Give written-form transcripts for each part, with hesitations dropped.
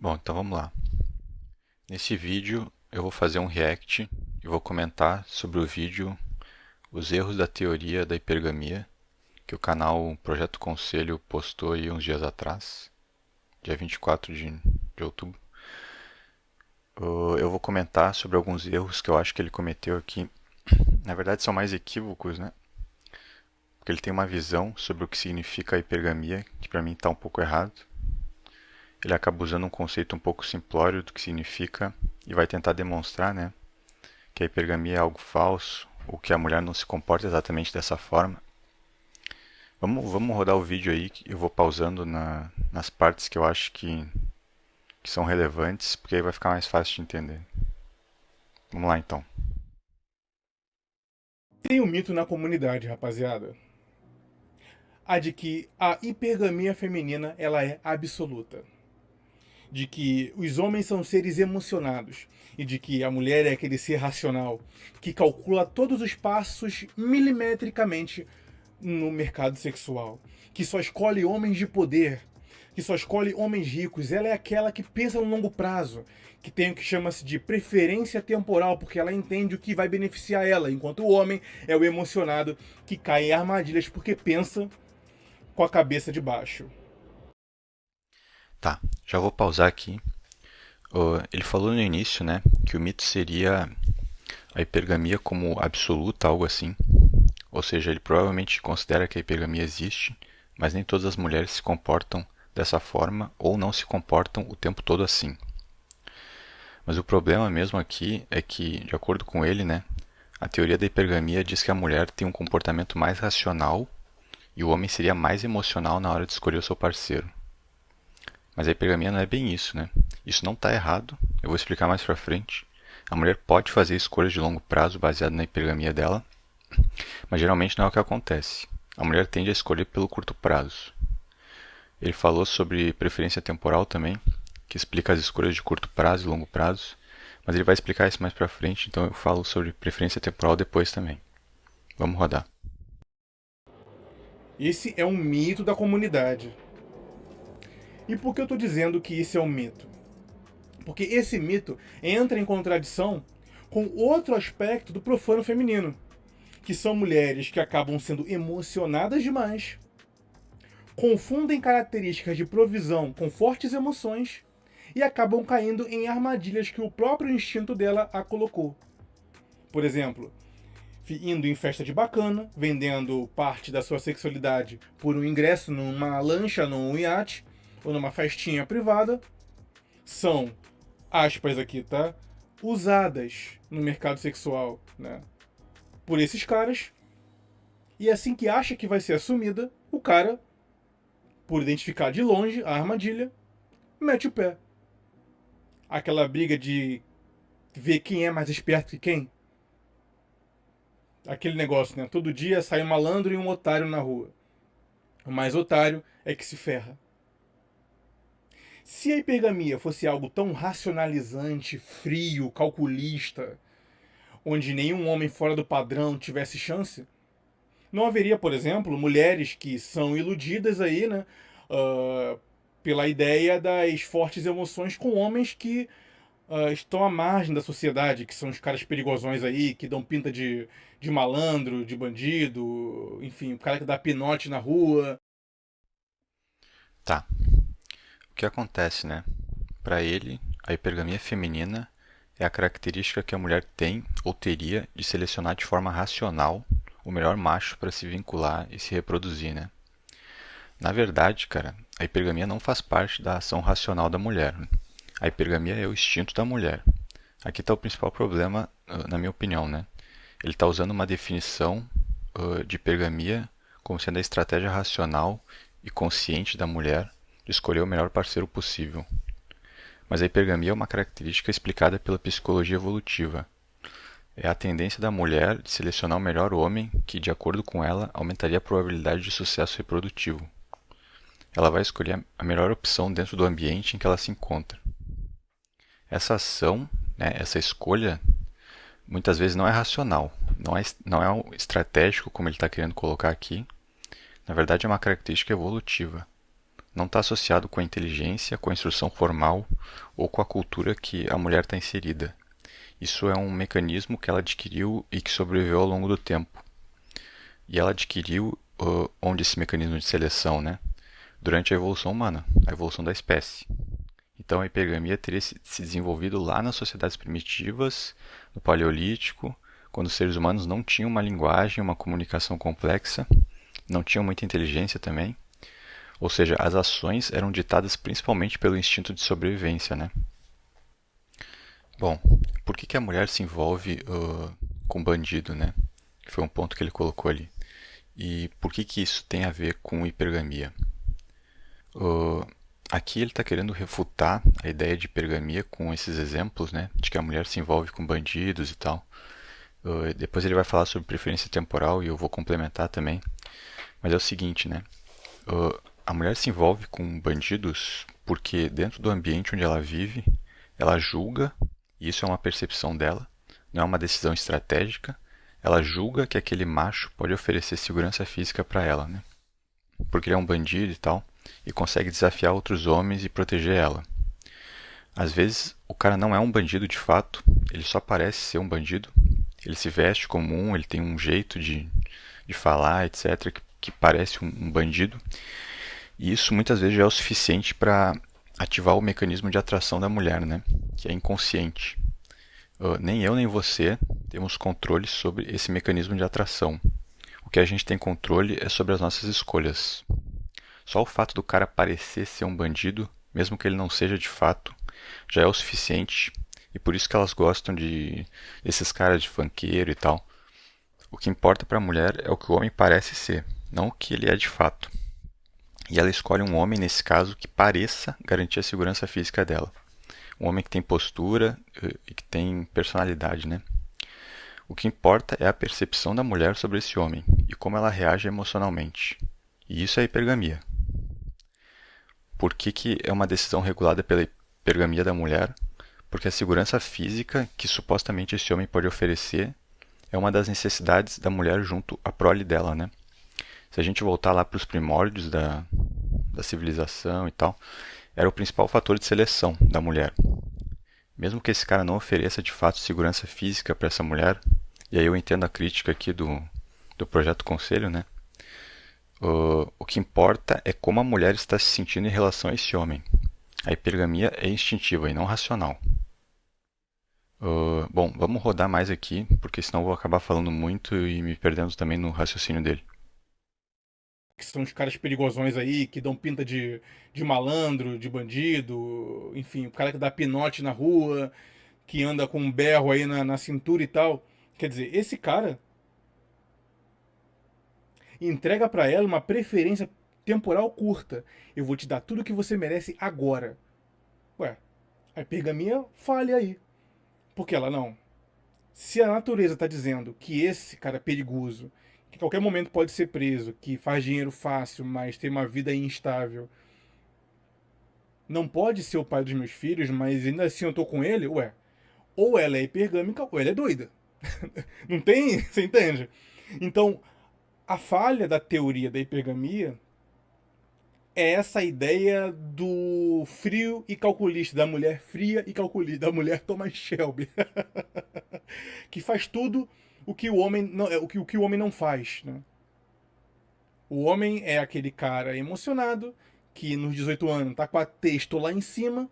Bom, então vamos lá. Nesse vídeo eu vou fazer um react e vou comentar sobre o vídeo Os erros da teoria da hipergamia, que o canal Projeto Conselho postou aí uns dias atrás, dia 24 de outubro. Eu vou comentar sobre alguns erros que eu acho que ele cometeu aqui. Na verdade são mais equívocos, né? Porque ele tem uma visão sobre o que significa a hipergamia, que para mim está um pouco errado. Ele acaba usando um conceito um pouco simplório do que significa e vai tentar demonstrar, né, que a hipergamia é algo falso ou que a mulher não se comporta exatamente dessa forma. Vamos rodar o vídeo aí, que eu vou pausando nas partes que eu acho que são relevantes, porque aí vai ficar mais fácil de entender. Vamos lá então. Tem um mito na comunidade, rapaziada. A de que a hipergamia feminina ela é absoluta. De que os homens são seres emocionados. E de que a mulher é aquele ser racional que calcula todos os passos milimetricamente no mercado sexual. Que só escolhe homens de poder. Que só escolhe homens ricos. Ela é aquela que pensa no longo prazo. Que tem o que chama-se de preferência temporal, porque ela entende o que vai beneficiar ela, enquanto o homem é o emocionado que cai em armadilhas porque pensa com a cabeça de baixo. Tá, já vou pausar aqui. Ele falou no início, né, que o mito seria a hipergamia como absoluta, algo assim. Ou seja, ele provavelmente considera que a hipergamia existe, mas nem todas as mulheres se comportam dessa forma ou não se comportam o tempo todo assim. Mas o problema mesmo aqui é que, de acordo com ele, né, a teoria da hipergamia diz que a mulher tem um comportamento mais racional e o homem seria mais emocional na hora de escolher o seu parceiro. Mas a hipergamia não é bem isso, né? Isso não está errado, eu vou explicar mais pra frente. A mulher pode fazer escolhas de longo prazo baseadas na hipergamia dela, mas geralmente não é o que acontece. A mulher tende a escolher pelo curto prazo. Ele falou sobre preferência temporal também, que explica as escolhas de curto prazo e longo prazo, mas ele vai explicar isso mais pra frente, então eu falo sobre preferência temporal depois também. Vamos rodar. Esse é um mito da comunidade. E por que eu estou dizendo que isso é um mito? Porque esse mito entra em contradição com outro aspecto do profano feminino, que são mulheres que acabam sendo emocionadas demais, confundem características de provisão com fortes emoções e acabam caindo em armadilhas que o próprio instinto dela a colocou. Por exemplo, indo em festa de bacana, vendendo parte da sua sexualidade por um ingresso numa lancha, num iate ou numa festinha privada, são, aspas aqui, tá? Usadas no mercado sexual, né? Por esses caras. E assim que acha que vai ser assumida, o cara, por identificar de longe a armadilha, mete o pé. Aquela briga de ver quem é mais esperto que quem. Aquele negócio, né? Todo dia sai um malandro e um otário na rua. O mais otário é que se ferra. Se a hipergamia fosse algo tão racionalizante, frio, calculista, onde nenhum homem fora do padrão tivesse chance, não haveria, por exemplo, mulheres que são iludidas aí, né, pela ideia das fortes emoções com homens que estão à margem da sociedade, que são os caras perigosões aí, que dão pinta de malandro, de bandido, enfim, o cara que dá pinote na rua. Tá, o que acontece, né? Para ele, a hipergamia feminina é a característica que a mulher tem ou teria de selecionar de forma racional o melhor macho para se vincular e se reproduzir, né? Na verdade, cara, a hipergamia não faz parte da ação racional da mulher, né? A hipergamia é o instinto da mulher. Aqui está o principal problema, na minha opinião, né? Ele está usando uma definição de hipergamia como sendo a estratégia racional e consciente da mulher de escolher o melhor parceiro possível. Mas a hipergamia é uma característica explicada pela psicologia evolutiva. É a tendência da mulher de selecionar o melhor homem que, de acordo com ela, aumentaria a probabilidade de sucesso reprodutivo. Ela vai escolher a melhor opção dentro do ambiente em que ela se encontra. Essa ação, né, essa escolha, muitas vezes não é racional, não é estratégico como ele está querendo colocar aqui. Na verdade, é uma característica evolutiva. não está associado com a inteligência, com a instrução formal ou com a cultura que a mulher está inserida. Isso é um mecanismo que ela adquiriu e que sobreviveu ao longo do tempo. E ela adquiriu onde esse mecanismo de seleção, né? Durante a evolução humana, a evolução da espécie. Então a hipergamia teria se desenvolvido lá nas sociedades primitivas, no Paleolítico, quando os seres humanos não tinham uma linguagem, uma comunicação complexa, não tinham muita inteligência também. Ou seja, as ações eram ditadas principalmente pelo instinto de sobrevivência, né? Bom, por que a mulher se envolve com bandido, né? Que foi um ponto que ele colocou ali. E por que isso tem a ver com hipergamia? Uh, Aqui ele está querendo refutar a ideia de hipergamia com esses exemplos, né? De que a mulher se envolve com bandidos e tal. Depois ele vai falar sobre preferência temporal e eu vou complementar também. Mas é o seguinte, né? A mulher se envolve com bandidos porque dentro do ambiente onde ela vive, ela julga, e isso é uma percepção dela, não é uma decisão estratégica, ela julga que aquele macho pode oferecer segurança física para ela, né? Porque ele é um bandido e tal, e consegue desafiar outros homens e proteger ela. Às vezes, o cara não é um bandido de fato, ele só parece ser um bandido, ele se veste como um, ele tem um jeito de falar, etc., que parece um bandido, e isso muitas vezes já é o suficiente para ativar o mecanismo de atração da mulher, né? Que é inconsciente. Nem eu nem você temos controle sobre esse mecanismo de atração. O que a gente tem controle é sobre as nossas escolhas. Só o fato do cara parecer ser um bandido, mesmo que ele não seja de fato, já é o suficiente. E por isso que elas gostam desses caras de funkeiro e tal. O que importa para a mulher é o que o homem parece ser, não o que ele é de fato. E ela escolhe um homem, nesse caso, que pareça garantir a segurança física dela. Um homem que tem postura e que tem personalidade, né? O que importa é a percepção da mulher sobre esse homem e como ela reage emocionalmente. E isso é hipergamia. Por que é uma decisão regulada pela hipergamia da mulher? Porque a segurança física que supostamente esse homem pode oferecer é uma das necessidades da mulher junto à prole dela, né? Se a gente voltar lá para os primórdios da civilização e tal, era o principal fator de seleção da mulher. Mesmo que esse cara não ofereça de fato segurança física para essa mulher, e aí eu entendo a crítica aqui do Projeto Conselho, né? O que importa é como a mulher está se sentindo em relação a esse homem. A hipergamia é instintiva e não racional. Bom, vamos rodar mais aqui, porque senão eu vou acabar falando muito e me perdendo também no raciocínio dele. Que são os caras perigosões aí, que dão pinta de malandro, de bandido, enfim, o cara que dá pinote na rua, que anda com um berro aí na cintura e tal. Quer dizer, esse cara entrega pra ela uma preferência temporal curta. Eu vou te dar tudo o que você merece agora. Ué, a hipergamia falha aí. Porque ela não. Se a natureza tá dizendo que esse cara é perigoso, que a qualquer momento pode ser preso, que faz dinheiro fácil, mas tem uma vida instável, não pode ser o pai dos meus filhos, mas ainda assim eu tô com ele, ué, ou ela é hipergâmica ou ela é doida. Não tem, você entende? Então, a falha da teoria da hipergamia é essa ideia do frio e calculista, da mulher fria e calculista, da mulher Thomas Shelby, que faz tudo o que o homem não, o que o homem não faz, né? O homem é aquele cara emocionado que nos 18 anos tá com a texto lá em cima,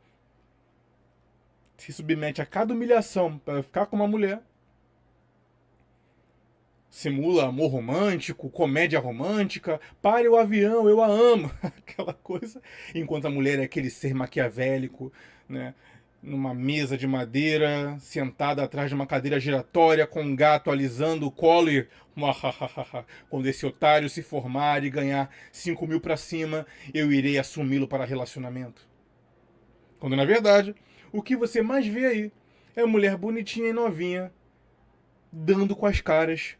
se submete a cada humilhação para ficar com uma mulher, simula amor romântico, comédia romântica, pare o avião, eu a amo, aquela coisa, enquanto a mulher é aquele ser maquiavélico, né? Numa mesa de madeira, sentada atrás de uma cadeira giratória, com um gato alisando o colo e... Quando esse otário se formar e ganhar 5 mil pra cima, eu irei assumi-lo para relacionamento. Quando, na verdade, o que você mais vê aí é a mulher bonitinha e novinha, dando com as caras,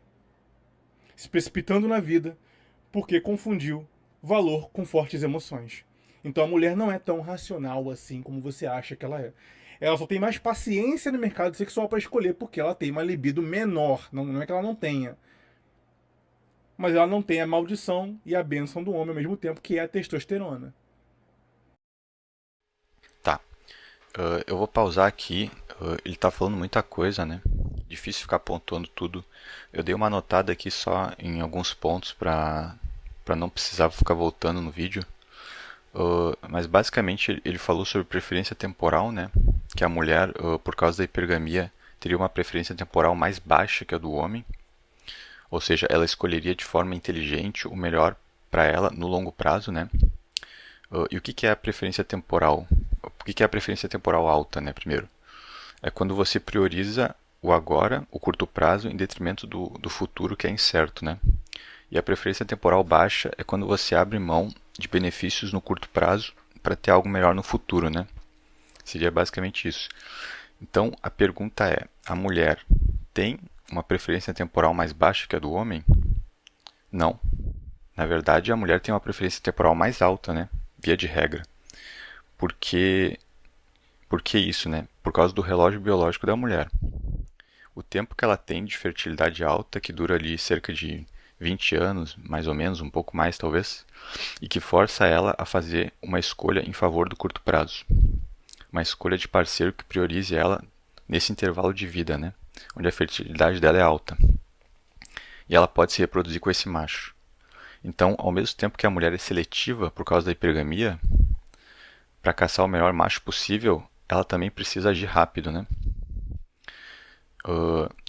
se precipitando na vida, porque confundiu valor com fortes emoções. Então a mulher não é tão racional assim como você acha que ela é. Ela só tem mais paciência no mercado sexual para escolher porque ela tem uma libido menor. Não é que ela não tenha. Mas ela não tem a maldição e a bênção do homem ao mesmo tempo, que é a testosterona. Eu vou pausar aqui. Ele tá falando muita coisa, né? Difícil ficar pontuando tudo. Eu dei uma anotada aqui só em alguns pontos para não precisar ficar voltando no vídeo. Mas basicamente ele falou sobre preferência temporal, né? Que a mulher, por causa da hipergamia, teria uma preferência temporal mais baixa que a do homem. Ou seja, ela escolheria de forma inteligente o melhor para ela no longo prazo, né? E o que que é a preferência temporal? O que que é a preferência temporal alta, né? Primeiro, é quando você prioriza o agora, o curto prazo, em detrimento do futuro que é incerto, né? E a preferência temporal baixa é quando você abre mão de benefícios no curto prazo para ter algo melhor no futuro, né? Seria basicamente isso. Então, a pergunta é: a mulher tem uma preferência temporal mais baixa que a do homem? Não. Na verdade, a mulher tem uma preferência temporal mais alta, né? Via de regra. Porque, por que isso, né? Por causa do relógio biológico da mulher. O tempo que ela tem de fertilidade alta, que dura ali cerca de 20 anos, mais ou menos, um pouco mais talvez, e que força ela a fazer uma escolha em favor do curto prazo. Uma escolha de parceiro que priorize ela nesse intervalo de vida, né? Onde a fertilidade dela é alta. E ela pode se reproduzir com esse macho. Então, ao mesmo tempo que a mulher é seletiva por causa da hipergamia, para caçar o melhor macho possível, ela também precisa agir rápido, né?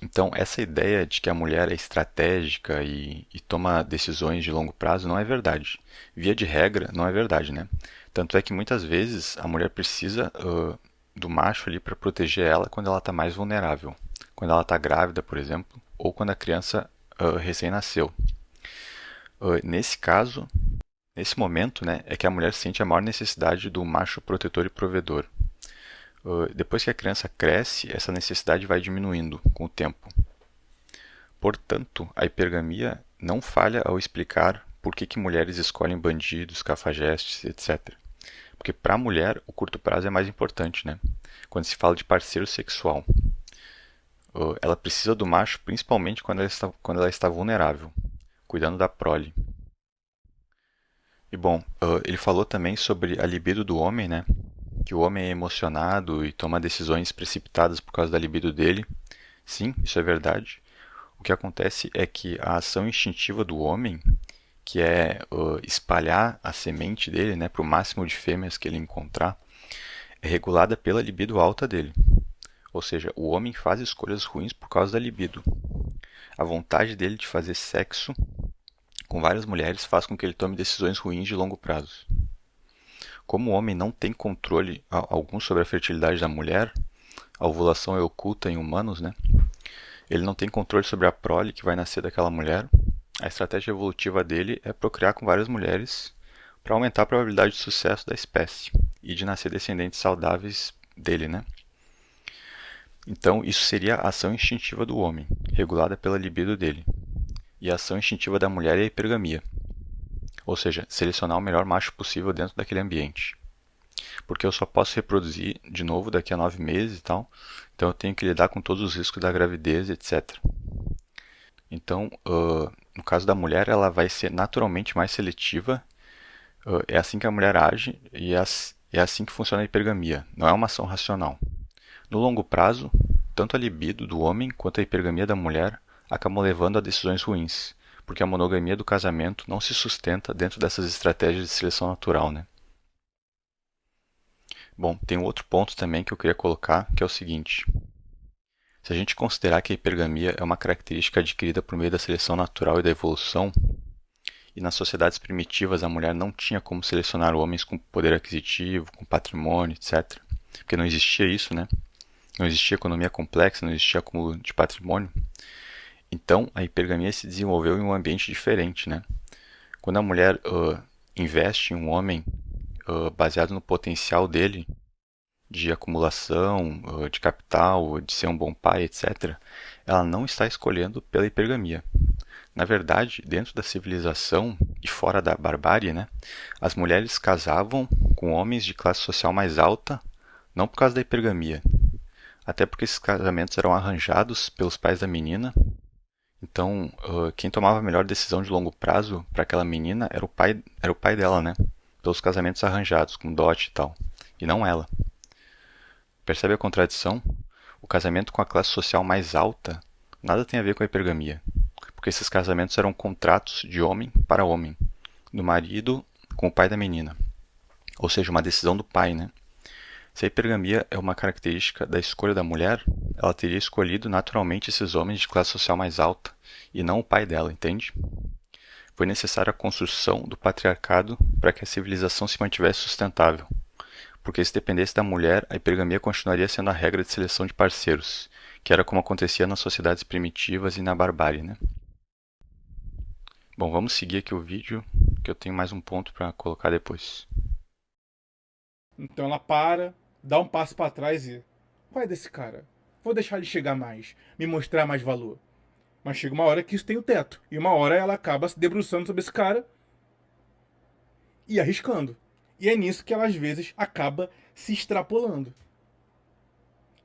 Então, essa ideia de que a mulher é estratégica e toma decisões de longo prazo não é verdade. Via de regra, não é verdade, né? Tanto é que muitas vezes a mulher precisa do macho ali para proteger ela quando ela está mais vulnerável. Quando ela está grávida, por exemplo, ou quando a criança recém-nasceu. Nesse caso, nesse momento, né, é que a mulher sente a maior necessidade do macho protetor e provedor. Depois que a criança cresce, essa necessidade vai diminuindo com o tempo. Portanto, a hipergamia não falha ao explicar por que mulheres escolhem bandidos, cafajestes, etc. Porque para a mulher o curto prazo é mais importante, né? Quando se fala de parceiro sexual. Ela precisa do macho principalmente quando ela está vulnerável, cuidando da prole. E bom, ele falou também sobre a libido do homem, né? Que o homem é emocionado e toma decisões precipitadas por causa da libido dele. Sim, isso é verdade. O que acontece é que a ação instintiva do homem, que é espalhar a semente dele, né, para o máximo de fêmeas que ele encontrar, é regulada pela libido alta dele. Ou seja, o homem faz escolhas ruins por causa da libido. A vontade dele de fazer sexo com várias mulheres faz com que ele tome decisões ruins de longo prazo. Como o homem não tem controle algum sobre a fertilidade da mulher, a ovulação é oculta em humanos, né? Ele não tem controle sobre a prole que vai nascer daquela mulher. A estratégia evolutiva dele é procriar com várias mulheres para aumentar a probabilidade de sucesso da espécie e de nascer descendentes saudáveis dele, né? Então, isso seria a ação instintiva do homem, regulada pela libido dele. E a ação instintiva da mulher é a hipergamia. Ou seja, selecionar o melhor macho possível dentro daquele ambiente. Porque eu só posso reproduzir de novo daqui a 9 meses e tal. Então eu tenho que lidar com todos os riscos da gravidez, etc. Então, no caso da mulher, ela vai ser naturalmente mais seletiva. É assim que a mulher age e é assim que funciona a hipergamia. Não é uma ação racional. No longo prazo, tanto a libido do homem quanto a hipergamia da mulher acabam levando a decisões ruins, porque a monogamia do casamento não se sustenta dentro dessas estratégias de seleção natural, né? Bom, tem um outro ponto também que eu queria colocar, que é o seguinte. Se a gente considerar que a hipergamia é uma característica adquirida por meio da seleção natural e da evolução, e nas sociedades primitivas a mulher não tinha como selecionar homens com poder aquisitivo, com patrimônio, etc. Porque não existia isso, né? Não existia economia complexa, não existia acúmulo de patrimônio. Então, a hipergamia se desenvolveu em um ambiente diferente, né? Quando a mulher investe em um homem baseado no potencial dele, de acumulação, de capital, de ser um bom pai, etc., ela não está escolhendo pela hipergamia. Na verdade, dentro da civilização e fora da barbárie, né, as mulheres casavam com homens de classe social mais alta, não por causa da hipergamia, até porque esses casamentos eram arranjados pelos pais da menina. Então, quem tomava a melhor decisão de longo prazo para aquela menina era o pai dela, né? Pelos casamentos arranjados, com dote e tal, e não ela. Percebe a contradição? O casamento com a classe social mais alta nada tem a ver com a hipergamia, porque esses casamentos eram contratos de homem para homem, do marido com o pai da menina, ou seja, uma decisão do pai, né? Se a hipergamia é uma característica da escolha da mulher, ela teria escolhido naturalmente esses homens de classe social mais alta, e não o pai dela, entende? Foi necessária a construção do patriarcado para que a civilização se mantivesse sustentável, porque se dependesse da mulher, a hipergamia continuaria sendo a regra de seleção de parceiros, que era como acontecia nas sociedades primitivas e na barbárie, né? Bom, vamos seguir aqui o vídeo, que eu tenho mais um ponto para colocar depois. Então ela para, dá um passo para trás e... Qual é desse cara? Vou deixar ele chegar mais, me mostrar mais valor. Mas chega uma hora que isso tem o teto. E uma hora ela acaba se debruçando sobre esse cara e arriscando. E é nisso que ela às vezes acaba se extrapolando.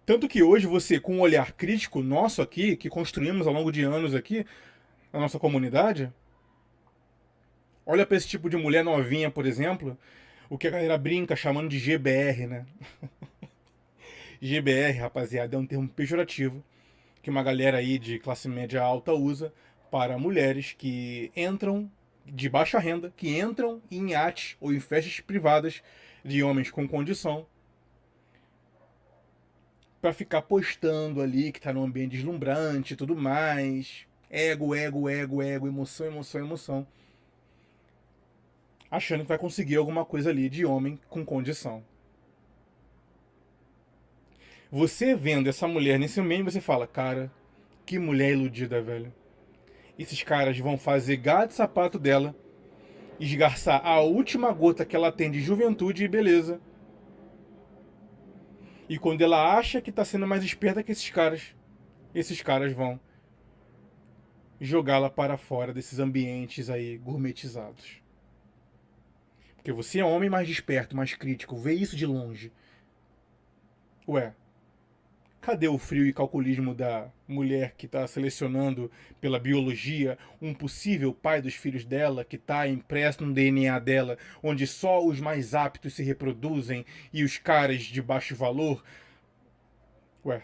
Tanto que hoje você, com um olhar crítico nosso aqui, que construímos ao longo de anos aqui, na nossa comunidade, olha para esse tipo de mulher novinha, por exemplo, o que a galera brinca chamando de GBR, né? GBR, rapaziada, é um termo pejorativo que uma galera aí de classe média alta usa para mulheres que entram de baixa renda, que entram em iates ou em festas privadas de homens com condição para ficar postando ali que tá num ambiente deslumbrante e tudo mais. Ego, ego, ego, ego, emoção, emoção, emoção. Achando que vai conseguir alguma coisa ali de homem com condição. Você vendo essa mulher nesse meio, você fala, cara, que mulher iludida, velho. Esses caras vão fazer gato e sapato dela, esgarçar a última gota que ela tem de juventude e beleza. E quando ela acha que tá sendo mais esperta que esses caras vão jogá-la para fora desses ambientes aí gourmetizados. Porque você é um homem mais desperto, mais crítico, vê isso de longe. Ué, cadê o frio e calculismo da mulher que está selecionando pela biologia um possível pai dos filhos dela, que está impresso no DNA dela, onde só os mais aptos se reproduzem e os caras de baixo valor? Ué,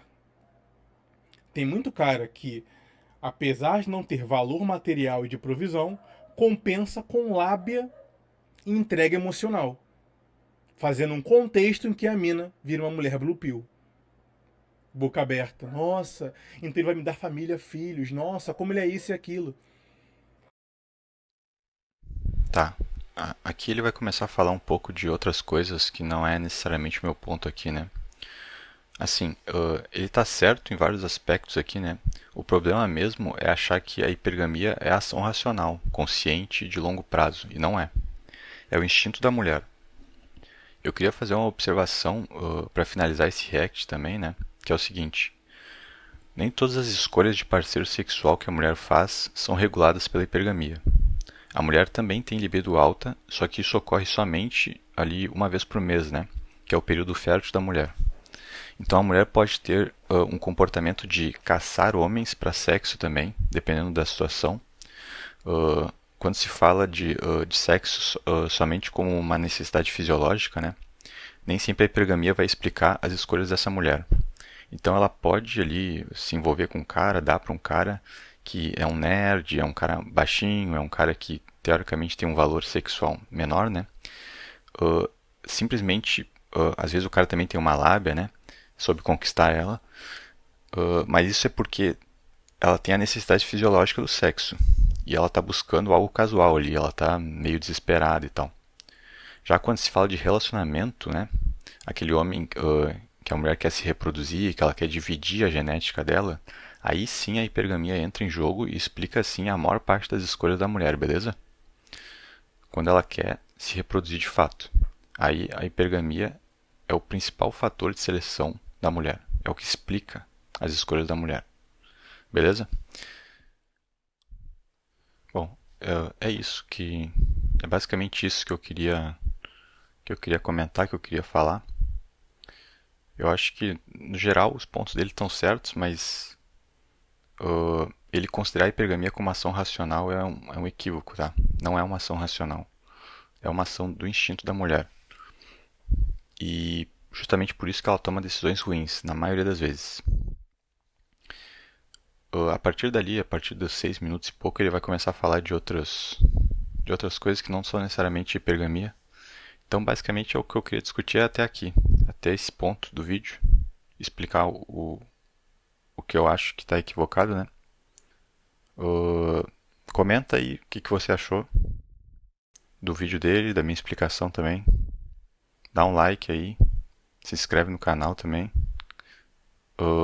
tem muito cara que, apesar de não ter valor material e de provisão, compensa com lábia e entrega emocional, fazendo um contexto em que a mina vira uma mulher blue pill. Boca aberta. Nossa, então ele vai me dar família, filhos. Nossa, como ele é isso e aquilo. Tá. Aqui ele vai começar a falar um pouco de outras coisas que não é necessariamente o meu ponto aqui, né? Assim, ele tá certo em vários aspectos aqui, né? O problema mesmo é achar que a hipergamia é ação racional, consciente, de longo prazo, e não é. É o instinto da mulher. Eu queria fazer uma observação para finalizar esse react também, né? Que é o seguinte: nem todas as escolhas de parceiro sexual que a mulher faz são reguladas pela hipergamia. A mulher também tem libido alta, só que isso ocorre somente ali uma vez por mês, né? Que é o período fértil da mulher. Então a mulher pode ter um comportamento de caçar homens para sexo também, dependendo da situação. Quando se fala de sexo somente como uma necessidade fisiológica, né? Nem sempre a hipergamia vai explicar as escolhas dessa mulher. Então ela pode ali se envolver com um cara, dar para um cara que é um nerd, é um cara baixinho, é um cara que teoricamente tem um valor sexual menor, né? Simplesmente, às vezes o cara também tem uma lábia, né? Sobre conquistar ela, mas isso é porque ela tem a necessidade fisiológica do sexo e ela está buscando algo casual ali, ela está meio desesperada e tal. Já quando se fala de relacionamento, né? Aquele homem que a mulher quer se reproduzir, que ela quer dividir a genética dela, aí sim a hipergamia entra em jogo e explica sim a maior parte das escolhas da mulher, beleza? Quando ela quer se reproduzir de fato. Aí a hipergamia é o principal fator de seleção da mulher. É o que explica as escolhas da mulher. Beleza? Bom, é isso que é basicamente isso que eu queria comentar, que eu queria falar. Eu acho que no geral os pontos dele estão certos, mas ele considerar a hipergamia como ação racional é um equívoco, tá? Não é uma ação racional. É uma ação do instinto da mulher. E justamente por isso que ela toma decisões ruins, na maioria das vezes. A partir dali, a partir dos 6 minutos e pouco, ele vai começar a falar de outras coisas que não são necessariamente hipergamia. Então, basicamente, é o que eu queria discutir até aqui, até esse ponto do vídeo. Explicar o que eu acho que está equivocado, né? Comenta aí o que você achou do vídeo dele, da minha explicação também. Dá um like aí, se inscreve no canal também.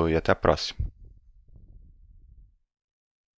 E até a próxima.